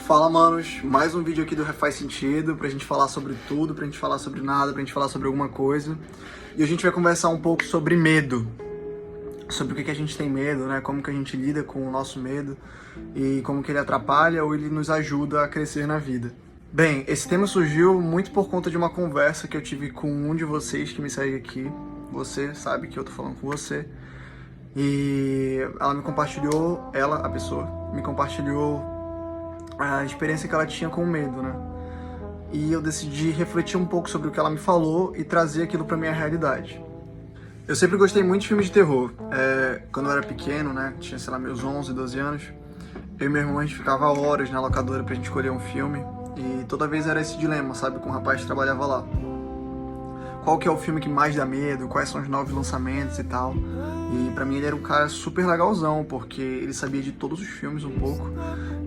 Fala, manos, mais um vídeo aqui do Refaz Sentido, pra gente falar sobre tudo, pra gente falar sobre nada, pra gente falar sobre alguma coisa. E a gente vai conversar um pouco sobre medo, sobre o que a gente tem medo, né? Como que a gente lida com o nosso medo e como que ele atrapalha ou ele nos ajuda a crescer na vida. Bem, esse tema surgiu muito por conta de uma conversa que eu tive com um de vocês que me segue aqui. Você sabe que eu tô falando com você. E ela me compartilhou, a pessoa, me compartilhou a experiência que ela tinha com o medo, né? E eu decidi refletir um pouco sobre o que ela me falou e trazer aquilo pra minha realidade. Eu sempre gostei muito de filmes de terror. Quando eu era pequeno, né? Tinha, sei lá, meus 11, 12 anos. Eu e meu irmão, a gente ficava horas na locadora pra gente escolher um filme. E toda vez era esse dilema, sabe? Com o rapaz que trabalhava lá. Qual que é o filme que mais dá medo? Quais são os novos lançamentos e tal? E pra mim ele era um cara super legalzão, porque ele sabia de todos os filmes um pouco.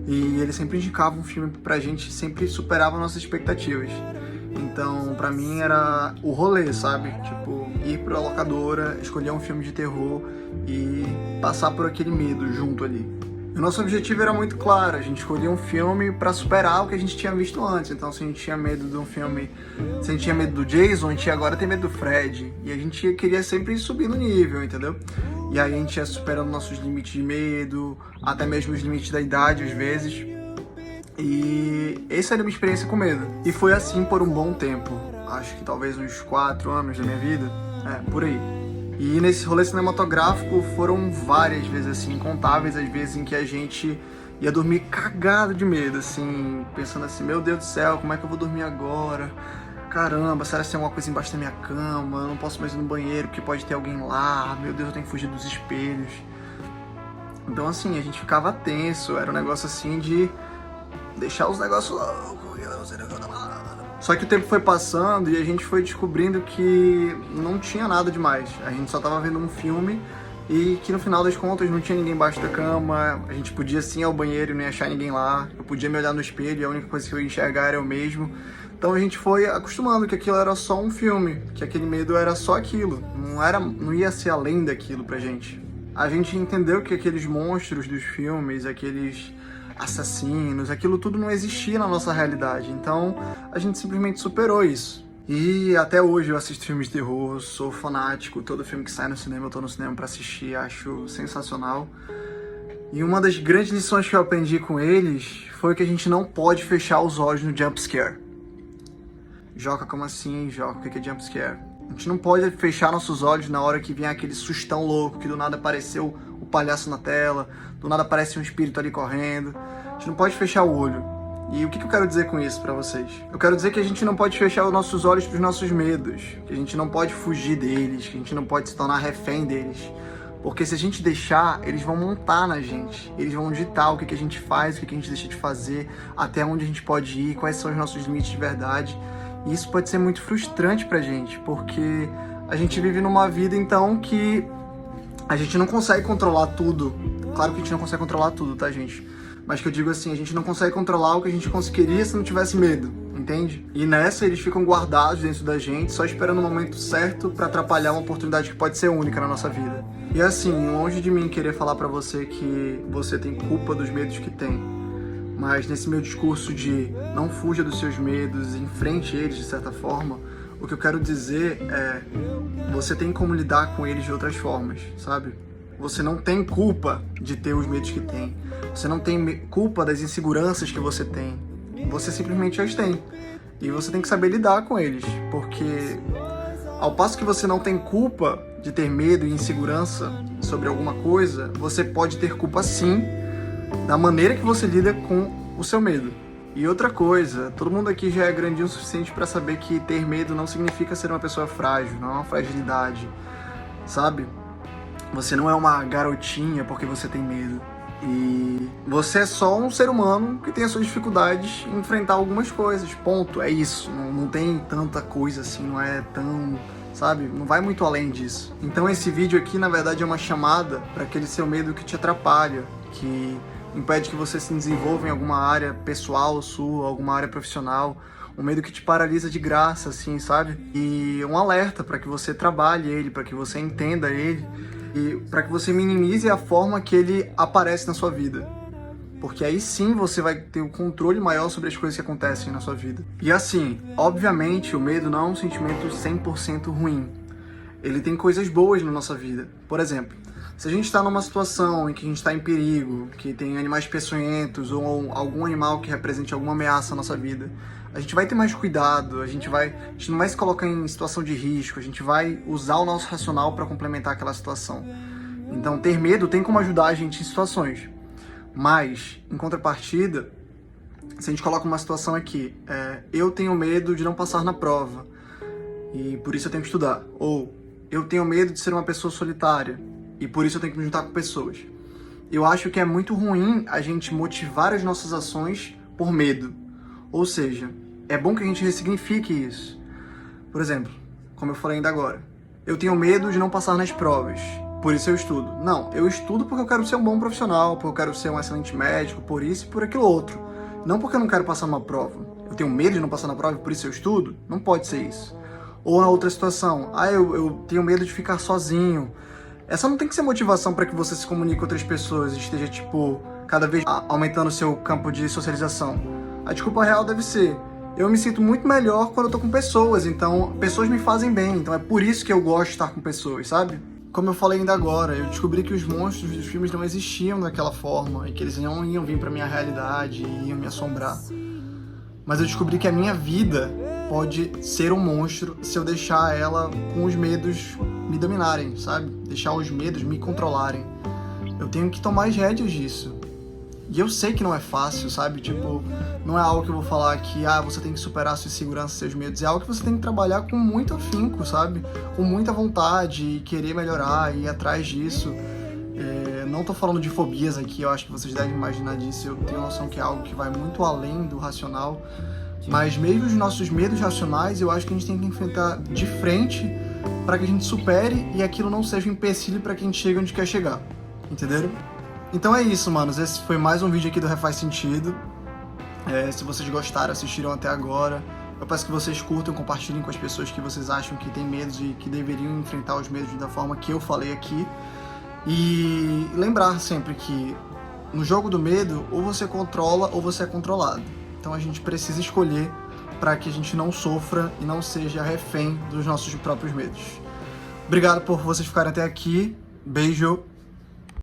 E ele sempre indicava um filme pra gente, sempre superava nossas expectativas. Então, pra mim era o rolê, sabe? Tipo, ir pra locadora, escolher um filme de terror e passar por aquele medo junto ali. O nosso objetivo era muito claro, a gente escolhia um filme pra superar o que a gente tinha visto antes. Então, se a gente tinha medo de um filme, se a gente tinha medo do Jason, a gente agora tem medo do Fred. E a gente queria sempre subir no nível, entendeu? E aí a gente ia superando nossos limites de medo, até mesmo os limites da idade, às vezes. E essa era uma experiência com medo. E foi assim por um bom tempo. Acho que talvez uns 4 anos da minha vida. Por aí. E nesse rolê cinematográfico foram várias vezes, assim, incontáveis as vezes em que a gente ia dormir cagado de medo, assim, pensando assim, meu Deus do céu, como é que eu vou dormir agora? Caramba, será que tem alguma coisa embaixo da minha cama? Eu não posso mais ir no banheiro porque pode ter alguém lá. Meu Deus, eu tenho que fugir dos espelhos. Então, assim, a gente ficava tenso. Era um negócio, assim, de deixar os negócios loucos. Só que o tempo foi passando e a gente foi descobrindo que não tinha nada demais. A gente só tava vendo um filme e que no final das contas não tinha ninguém embaixo da cama. A gente podia sim ir ao banheiro e não ia achar ninguém lá. Eu podia me olhar no espelho e a única coisa que eu ia enxergar era eu mesmo. Então a gente foi acostumando que aquilo era só um filme, que aquele medo era só aquilo. Não ia ser além daquilo pra gente. A gente entendeu que aqueles monstros dos filmes, aqueles assassinos, aquilo tudo não existia na nossa realidade. Então a gente simplesmente superou isso. E até hoje eu assisto filmes de terror, sou fanático, todo filme que sai no cinema eu tô no cinema pra assistir, acho sensacional. E uma das grandes lições que eu aprendi com eles foi que a gente não pode fechar os olhos no jump scare. Joca, como assim, Joca? O que é jump scare? A gente não pode fechar nossos olhos na hora que vem aquele sustão louco, que do nada apareceu o palhaço na tela, do nada aparece um espírito ali correndo. A gente não pode fechar o olho. E o que eu quero dizer com isso pra vocês? Eu quero dizer que a gente não pode fechar os nossos olhos pros nossos medos, que a gente não pode fugir deles, que a gente não pode se tornar refém deles. Porque se a gente deixar, eles vão montar na gente. Eles vão ditar o que a gente faz, o que a gente deixa de fazer, até onde a gente pode ir, quais são os nossos limites de verdade. E isso pode ser muito frustrante pra gente, porque a gente vive numa vida, então, que a gente não consegue controlar tudo. Claro que a gente não consegue controlar tudo, tá, gente? Mas que eu digo assim, a gente não consegue controlar o que a gente conseguiria se não tivesse medo, entende? E nessa eles ficam guardados dentro da gente, só esperando o momento certo pra atrapalhar uma oportunidade que pode ser única na nossa vida. E assim, longe de mim querer falar pra você que você tem culpa dos medos que tem, mas nesse meu discurso de não fuja dos seus medos, enfrente eles de certa forma, o que eu quero dizer é, você tem como lidar com eles de outras formas, sabe? Você não tem culpa de ter os medos que tem. Você não tem culpa das inseguranças que você tem. Você simplesmente as tem. E você tem que saber lidar com eles, porque ao passo que você não tem culpa de ter medo e insegurança sobre alguma coisa, você pode ter culpa sim da maneira que você lida com o seu medo. E outra coisa, todo mundo aqui já é grandinho o suficiente para saber que ter medo não significa ser uma pessoa frágil, não é uma fragilidade, sabe? Você não é uma garotinha porque você tem medo. E você é só um ser humano que tem as suas dificuldades em enfrentar algumas coisas, ponto, é isso. Não tem tanta coisa assim, não é tão, sabe? Não vai muito além disso. Então esse vídeo aqui, na verdade, é uma chamada para aquele seu medo que te atrapalha, que impede que você se desenvolva em alguma área pessoal sua, alguma área profissional, um medo que te paralisa de graça, assim, sabe? E um alerta para que você trabalhe ele, para que você entenda ele e para que você minimize a forma que ele aparece na sua vida. Porque aí sim você vai ter um controle maior sobre as coisas que acontecem na sua vida. E assim, obviamente, o medo não é um sentimento 100% ruim. Ele tem coisas boas na nossa vida. Por exemplo, se a gente está numa situação em que a gente está em perigo, que tem animais peçonhentos ou algum animal que represente alguma ameaça à nossa vida, a gente vai ter mais cuidado, a gente não vai se colocar em situação de risco, a gente vai usar o nosso racional para complementar aquela situação. Então, ter medo tem como ajudar a gente em situações. Mas, em contrapartida, se a gente coloca uma situação aqui, eu tenho medo de não passar na prova e por isso eu tenho que estudar. Ou eu tenho medo de ser uma pessoa solitária e por isso eu tenho que me juntar com pessoas. Eu acho que é muito ruim a gente motivar as nossas ações por medo. Ou seja, é bom que a gente ressignifique isso. Por exemplo, como eu falei ainda agora, eu tenho medo de não passar nas provas, por isso eu estudo. Não, eu estudo porque eu quero ser um bom profissional, porque eu quero ser um excelente médico, por isso e por aquilo outro. Não porque eu não quero passar numa prova. Eu tenho medo de não passar na prova e por isso eu estudo? Não pode ser isso. Ou na outra situação, eu tenho medo de ficar sozinho. Essa não tem que ser motivação para que você se comunique com outras pessoas e esteja, cada vez aumentando o seu campo de socialização. A desculpa real deve ser: eu me sinto muito melhor quando eu tô com pessoas, então pessoas me fazem bem, então é por isso que eu gosto de estar com pessoas, sabe? Como eu falei ainda agora, eu descobri que os monstros dos filmes não existiam daquela forma e que eles não iam vir pra minha realidade e iam me assombrar. Mas eu descobri que a minha vida pode ser um monstro se eu deixar ela com os medos me dominarem, sabe? Deixar os medos me controlarem. Eu tenho que tomar as rédeas disso. E eu sei que não é fácil, sabe? Não é algo que eu vou falar que você tem que superar sua insegurança, seus medos. É algo que você tem que trabalhar com muito afinco, sabe? Com muita vontade e querer melhorar e ir atrás disso. Não tô falando de fobias aqui, eu acho que vocês devem imaginar disso. Eu tenho noção que é algo que vai muito além do racional. Mas mesmo os nossos medos racionais, eu acho que a gente tem que enfrentar de frente para que a gente supere e aquilo não seja um empecilho para que a gente chegue onde quer chegar. Entenderam? Então é isso, manos. Esse foi mais um vídeo aqui do Refaz Sentido. Se vocês gostaram, assistiram até agora, eu peço que vocês curtam, compartilhem com as pessoas que vocês acham que têm medos e que deveriam enfrentar os medos da forma que eu falei aqui. E lembrar sempre que no jogo do medo, ou você controla ou você é controlado. Então a gente precisa escolher para que a gente não sofra e não seja refém dos nossos próprios medos. Obrigado por vocês ficarem até aqui. Beijo.